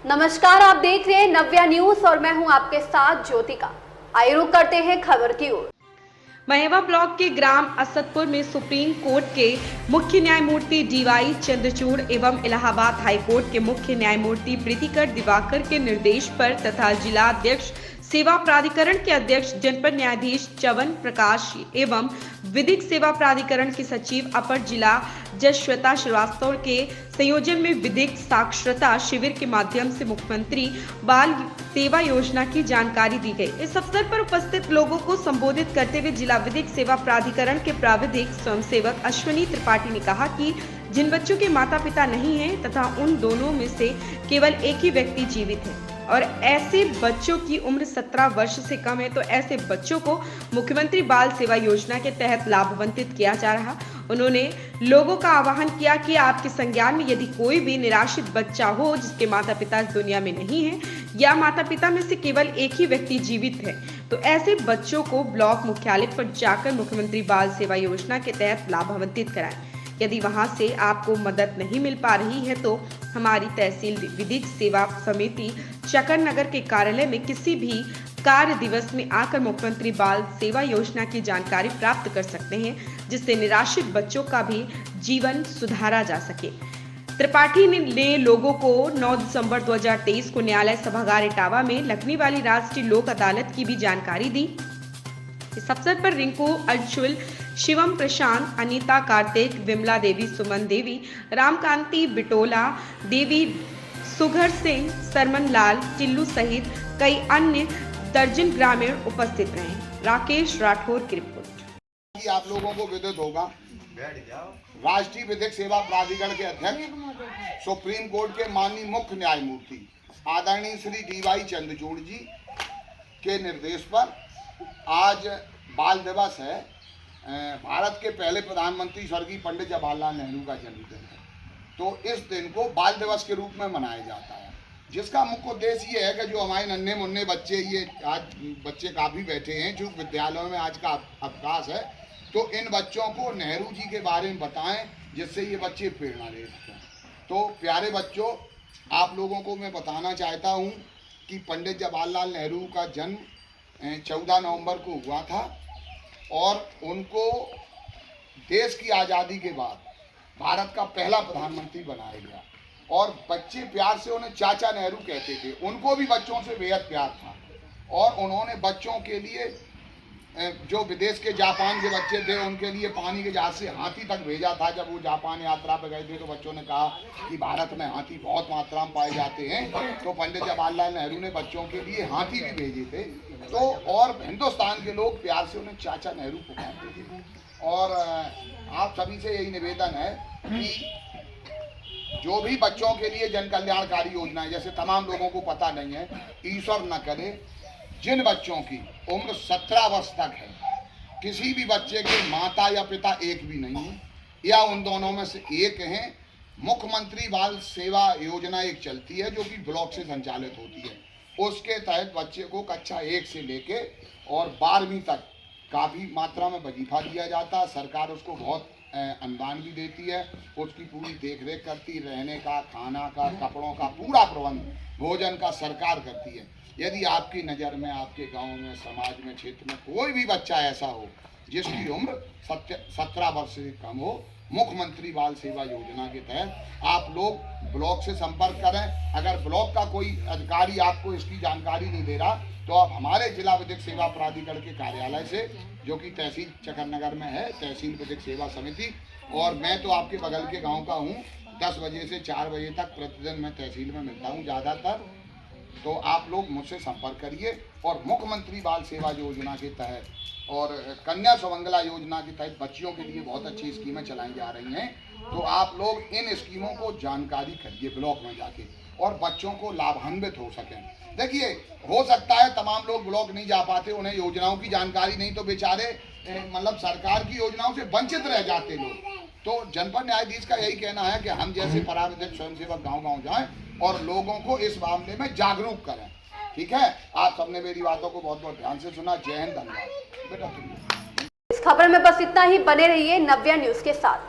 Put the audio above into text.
नमस्कार, आप देख रहे हैं नव्या न्यूज और मैं हूं आपके साथ ज्योतिका। आइए रुक करते हैं खबर की ओर। महेवा ब्लॉक के ग्राम असदपुर में सुप्रीम कोर्ट के मुख्य न्यायमूर्ति डीवाई चंद्रचूड़ एवं इलाहाबाद हाई कोर्ट के मुख्य न्यायमूर्ति प्रीतिकर दिवाकर के निर्देश पर तथा जिला अध्यक्ष सेवा प्राधिकरण के अध्यक्ष जनपद न्यायाधीश च्यवन प्रकाश एवं विधिक सेवा प्राधिकरण की सचिव अपर जिला जज श्वेता श्रीवास्तव के संयोजन में विधिक साक्षरता शिविर के माध्यम से मुख्यमंत्री बाल सेवा योजना की जानकारी दी गई। इस अवसर पर उपस्थित लोगों को संबोधित करते हुए जिला विधिक सेवा प्राधिकरण के प्राविधिक स्वयंसेवक अश्विनी त्रिपाठी ने कहा कि जिन बच्चों के माता पिता नहीं हैं तथा उन दोनों में से केवल एक ही व्यक्ति जीवित है और ऐसे बच्चों की उम्र 17 वर्ष से कम है, तो ऐसे बच्चों को मुख्यमंत्री बाल सेवा योजना के तहत लाभान्वित किया जा रहा। उन्होंने लोगों का आह्वान किया कि आपके संज्ञान में यदि कोई भी निराश्रित बच्चा हो जिसके माता पिता इस दुनिया में नहीं है या माता पिता में से केवल एक ही व्यक्ति जीवित है, तो ऐसे बच्चों को ब्लॉक मुख्यालय पर जाकर मुख्यमंत्री बाल सेवा योजना के तहत लाभान्वित कराएं। यदि वहां से आपको मदद नहीं मिल पा रही है तो हमारी तहसील विधिक सेवा समिति चकर नगर के कार्यालय में किसी भी कार्य दिवस में आकर मुख्यमंत्री बाल सेवा योजना की जानकारी प्राप्त कर सकते हैं, जिससे निराश्रित बच्चों का भी जीवन सुधारा जा सके। त्रिपाठी ने लोगों को 9 दिसंबर 2023 को न्यायालय सभागार इटावा में लगने वाली राष्ट्रीय लोक अदालत की भी जानकारी दी। इस अवसर पर रिंकू, अंशुल, शिवम, प्रशांत, अनीता, कार्तिक, विमला देवी, सुमन देवी, रामकांति, बिटोला देवी, सुघर सिंह, सरमन लाल, टिल्लू सहित कई अन्य दर्जन ग्रामीण उपस्थित रहे। राकेश राठौर की रिपोर्ट। आप लोगों को विदित होगा, राष्ट्रीय विधिक सेवा प्राधिकरण के अध्यक्ष सुप्रीम कोर्ट के माननीय मुख्य न्यायमूर्ति आदरणीय श्री डीवाई चंद्रचूड़ जी के निर्देश पर आज बाल दिवस है। भारत के पहले प्रधानमंत्री स्वर्गीय पंडित जवाहरलाल नेहरू का जन्मदिन है, तो इस दिन को बाल दिवस के रूप में मनाया जाता है, जिसका मुख्य उद्देश्य ये है कि जो हमारे नन्हे मुन्ने बच्चे, ये आज बच्चे काफ़ी बैठे हैं जो विद्यालयों में आज का अवकाश है, तो इन बच्चों को नेहरू जी के बारे में बताएं जिससे ये बच्चे प्रेरणा ले सकें। तो प्यारे बच्चों, आप लोगों को मैं बताना चाहता हूँ कि पंडित जवाहरलाल नेहरू का जन्म 14 नवंबर को हुआ था और उनको देश की आज़ादी के बाद भारत का पहला प्रधानमंत्री बनाया गया और बच्चे प्यार से उन्हें चाचा नेहरू कहते थे। उनको भी बच्चों से बेहद प्यार था और उन्होंने बच्चों के लिए, जो विदेश के जापान के बच्चे थे, उनके लिए पानी के जहाज से हाथी तक भेजा था। जब वो जापान यात्रा पर गए थे तो बच्चों ने कहा कि भारत में हाथी बहुत मात्रा में पाए जाते हैं, तो पंडित जवाहरलाल नेहरू ने बच्चों के लिए हाथी भी भेजे थे। तो और हिंदुस्तान के लोग प्यार से उन्हें चाचा नेहरू पुकारते थे। और आप सभी से यही निवेदन है कि जो भी बच्चों के लिए जन कल्याणकारी योजनाएं, जैसे तमाम लोगों को पता नहीं है, ईश्वर न करे जिन बच्चों की उम्र 17 वर्ष तक है, किसी भी बच्चे के माता या पिता एक भी नहीं है या उन दोनों में से एक हैं, मुख्यमंत्री बाल सेवा योजना एक चलती है जो कि ब्लॉक से संचालित होती है। उसके तहत बच्चे को कक्षा 1 से लेके और 12वीं तक काफ़ी मात्रा में वजीफा दिया जाता है। सरकार उसको बहुत अनुदान भी देती है, उसकी पूरी देखरेख करती, रहने का, खाना का, कपड़ों का पूरा प्रबंध, भोजन का सरकार करती है। यदि आपकी नज़र में, आपके गांव में, समाज में, क्षेत्र में कोई भी बच्चा ऐसा हो जिसकी उम्र 17 वर्ष से कम हो, मुख्यमंत्री बाल सेवा योजना के तहत आप लोग ब्लॉक से संपर्क करें। अगर ब्लॉक का कोई अधिकारी आपको इसकी जानकारी नहीं दे रहा तो आप हमारे जिला विधिक सेवा प्राधिकरण के कार्यालय से, जो कि तहसील चकर नगर में है, तहसील विधिक सेवा समिति, और मैं तो आपके बगल के गाँव का हूँ, 10 बजे से 4 बजे तक प्रतिदिन मैं तहसील में मिलता हूँ ज़्यादातर। तो आप लोग मुझसे संपर्क करिए और मुख्यमंत्री बाल सेवा योजना के तहत और कन्या सुमंगला योजना के तहत बच्चियों के लिए बहुत अच्छी स्कीमें चलाई जा रही हैं, तो आप लोग इन स्कीमों को जानकारी करिए ब्लॉक में जाके और बच्चों को लाभान्वित हो सकें। देखिए, हो सकता है तमाम लोग ब्लॉक नहीं जा पाते, उन्हें योजनाओं की जानकारी नहीं, तो बेचारे मतलब सरकार की योजनाओं से वंचित रह जाते लोग। तो जनपद न्यायाधीश का यही कहना है कि हम जैसे पराविधिक स्वयंसेवक गांव-गांव जाएं और लोगों को इस मामले में जागरूक करें। ठीक है, आप सबने मेरी बातों को बहुत बहुत ध्यान से सुना। जय हिंद, धन्यवाद। बेटा इस खबर में बस इतना ही। बने रहिए नव्या न्यूज के साथ।